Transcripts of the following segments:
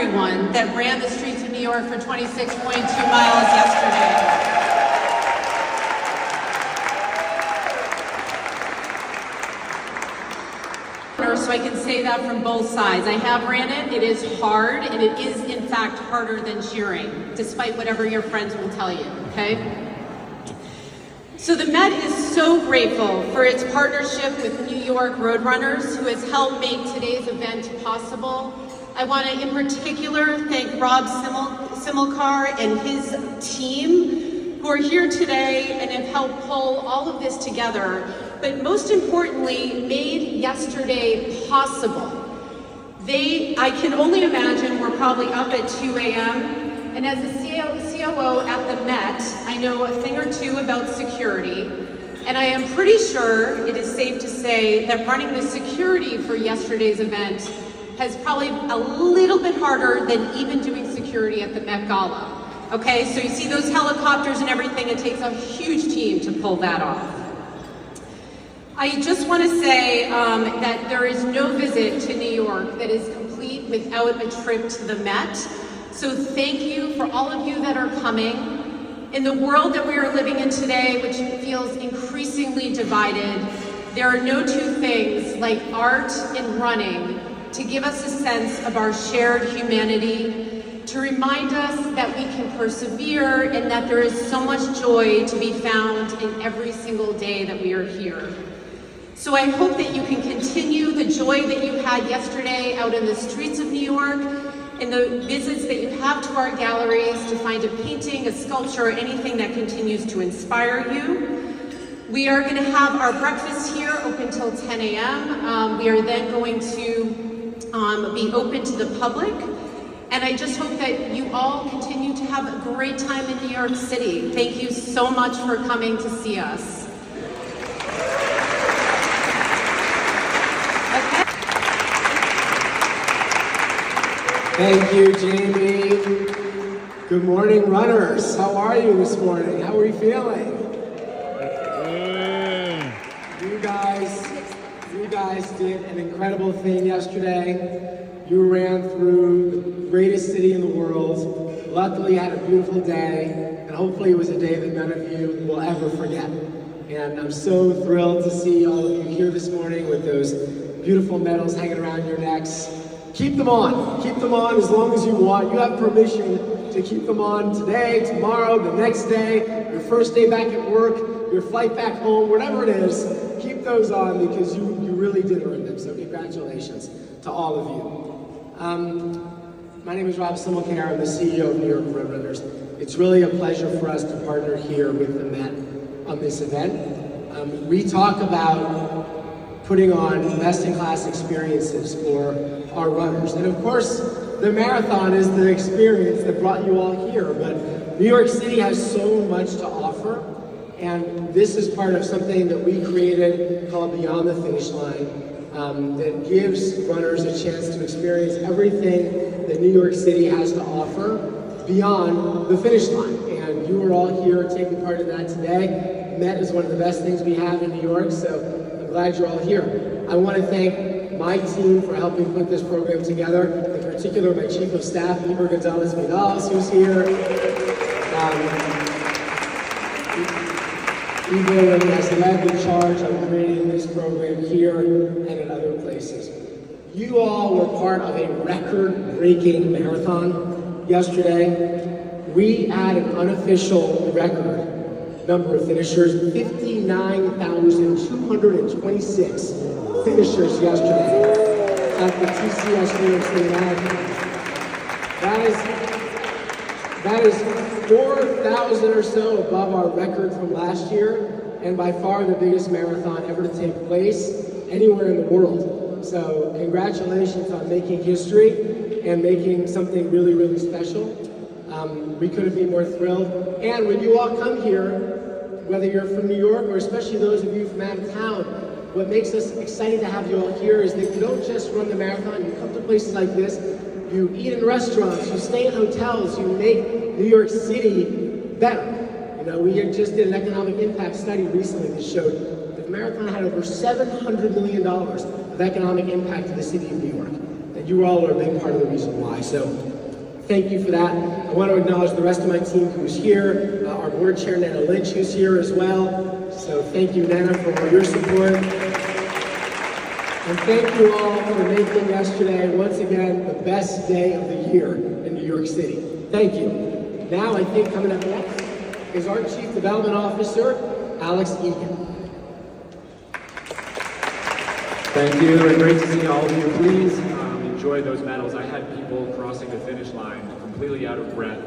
everyone that ran the streets of New York for 26.2 miles yesterday. So I can say that from both sides. I have ran it, it is hard, and it is in fact harder than cheering, despite whatever your friends will tell you, okay? So the Met is so grateful for its partnership with New York Roadrunners, who has helped make today's event possible. I want to in particular thank Rob Similcar and his team who are here today and have helped pull all of this together, but most importantly, made yesterday possible. I can only imagine, we're probably up at 2 a.m., and as a COO at the Met, I know a thing or two about security, and I am pretty sure it is safe to say that running the security for yesterday's event has probably a little bit harder than even doing security at the Met Gala. Okay, so you see those helicopters and everything, it takes a huge team to pull that off. I just want to say that there is no visit to New York that is complete without a trip to the Met. So thank you for all of you that are coming. In the world that we are living in today, which feels increasingly divided, there are no two things like art and running to give us a sense of our shared humanity, to remind us that we can persevere and that there is so much joy to be found in every single day that we are here. So I hope that you can continue the joy that you had yesterday out in the streets of New York, and the visits that you have to our galleries to find a painting, a sculpture, or anything that continues to inspire you. We are going to have our breakfast here open till 10 a.m. We are then going to be open to the public. And I just hope that you all continue to have a great time in New York City. Thank you so much for coming to see us. Thank you, Jamie. Good morning, runners. How are you this morning? How are you feeling? You guys did an incredible thing yesterday. You ran through the greatest city in the world. Luckily, you had a beautiful day, and hopefully it was a day that none of you will ever forget. And I'm so thrilled to see all of you here this morning with those beautiful medals hanging around your necks. Keep them on as long as you want. You have permission to keep them on today, tomorrow, the next day, your first day back at work, your flight back home, whatever it is, keep those on because you really did earn them. So congratulations to all of you. My name is Rob Similcar. I'm the CEO of New York Roadrunners. It's really a pleasure for us to partner here with the Met on this event. We talk about putting on best-in-class experiences for our runners. And of course, the marathon is the experience that brought you all here, but New York City has so much to offer, and this is part of something that we created called Beyond the Finish Line, that gives runners a chance to experience everything that New York City has to offer beyond the finish line. And you are all here taking part in that today. Met is one of the best things we have in New York, so I'm glad you're all here. I want to thank my team for helping put this program together, in particular my Chief of Staff, Iber Gonzalez-Vidal, who's here. Iber has led the charge of creating this program here and in other places. You all were part of a record-breaking marathon yesterday. We had an unofficial record number of finishers, 59,226 finishers yesterday at the TCS New York City Marathon. That is 4,000 or so above our record from last year, and by far the biggest marathon ever to take place anywhere in the world. So congratulations on making history and making something really, really special. We couldn't be more thrilled. And when you all come here, whether you're from New York or especially those of you from out of town, what makes us excited to have you all here is that you don't just run the marathon, you come to places like this, you eat in restaurants, you stay in hotels, you make New York City better. You know, we just did an economic impact study recently that showed that the marathon had over $700 million of economic impact to the city of New York. And you all are a big part of the reason why. So thank you for that. I want to acknowledge the rest of my team who's here, our board chair, Nana Lynch, who's here as well. So thank you, Nana, for all your support. And thank you all for making yesterday, once again, the best day of the year in New York City. Thank you. Now, I think coming up next is our Chief Development Officer, Alex Egan. Thank you, and great to see all of you. Please enjoy those medals. I had people crossing the finish line completely out of breath.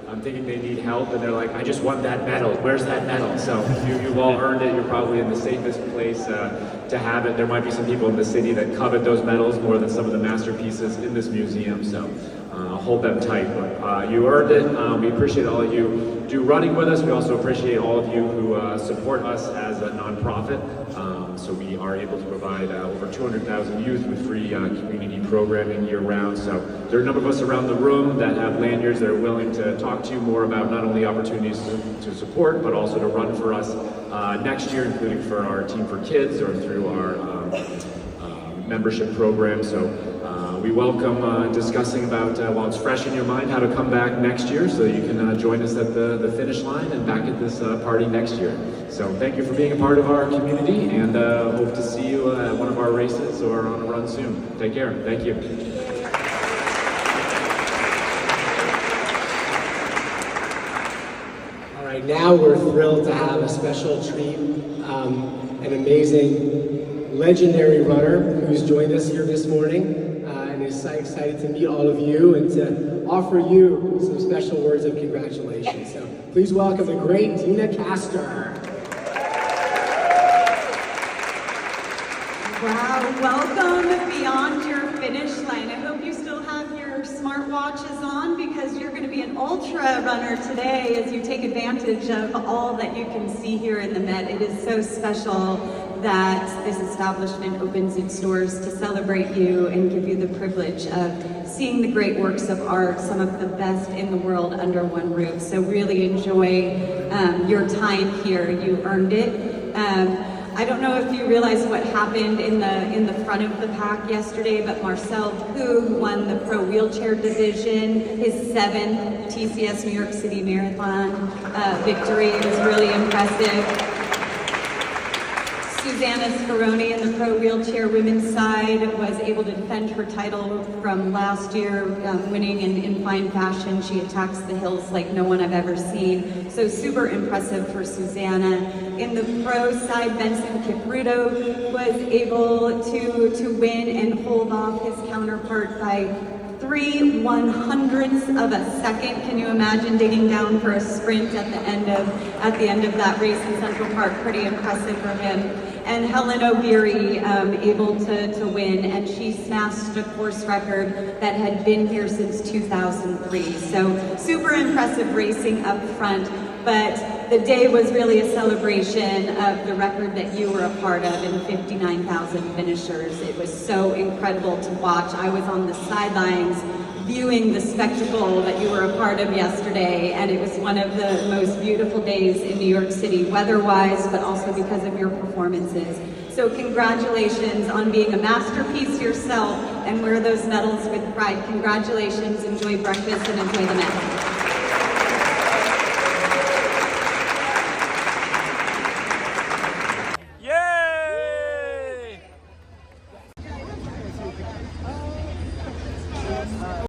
I'm thinking they need help, and they're like, I just want that medal. Where's that medal? So you've all earned it. You're probably in the safest place to have it. There might be some people in the city that covet those medals more than some of the masterpieces in this museum, so hold them tight. But you earned it. We appreciate all of you do running with us. We also appreciate all of you who support us as a nonprofit. So we are able to provide over 200,000 youth with free community programming year-round. So there are a number of us around the room that have lanyards that are willing to talk to you more about not only opportunities to support, but also to run for us next year, including for our Team for Kids or through our membership program. So we welcome discussing about, while it's fresh in your mind, how to come back next year so you can join us at the finish line and back at this party next year. So thank you for being a part of our community, and hope to see you at one of our races or on a run soon. Take care. Thank you. All right, now we're thrilled to have a special treat, an amazing, legendary runner who's joined us here this morning. And is so excited to meet all of you and to offer you some special words of congratulations. So please welcome the great Dina Castor. Wow, welcome beyond your finish line. I hope you still have your smartwatches on, because you're going to be an ultra runner today as you take advantage of all that you can see here in the Met. It is so special that this establishment opens its doors to celebrate you and give you the privilege of seeing the great works of art, some of the best in the world, under one roof. So really enjoy your time here. You earned it. I don't know if you realize what happened in the front of the pack yesterday, but Marcel Pugh won the pro wheelchair division, his 7th TCS New York City Marathon victory. It was really impressive. Susanna Scaroni in the pro wheelchair women's side was able to defend her title from last year, winning in fine fashion. She attacks the hills like no one I've ever seen. So super impressive for Susanna. In the pro side, Benson Kipruto was able to win and hold off his counterpart by 3/100ths of a second. Can you imagine digging down for a sprint at the end of that race in Central Park? Pretty impressive for him. And Helen O'Beary able to win, and she smashed a course record that had been here since 2003. So super impressive racing up front, but the day was really a celebration of the record that you were a part of in 59,000 finishers. It was so incredible to watch. I was on the sidelines viewing the spectacle that you were a part of yesterday, and it was one of the most beautiful days in New York City, weather-wise, but also because of your performances. So congratulations on being a masterpiece yourself, and wear those medals with pride. Congratulations, enjoy breakfast, and enjoy the Met.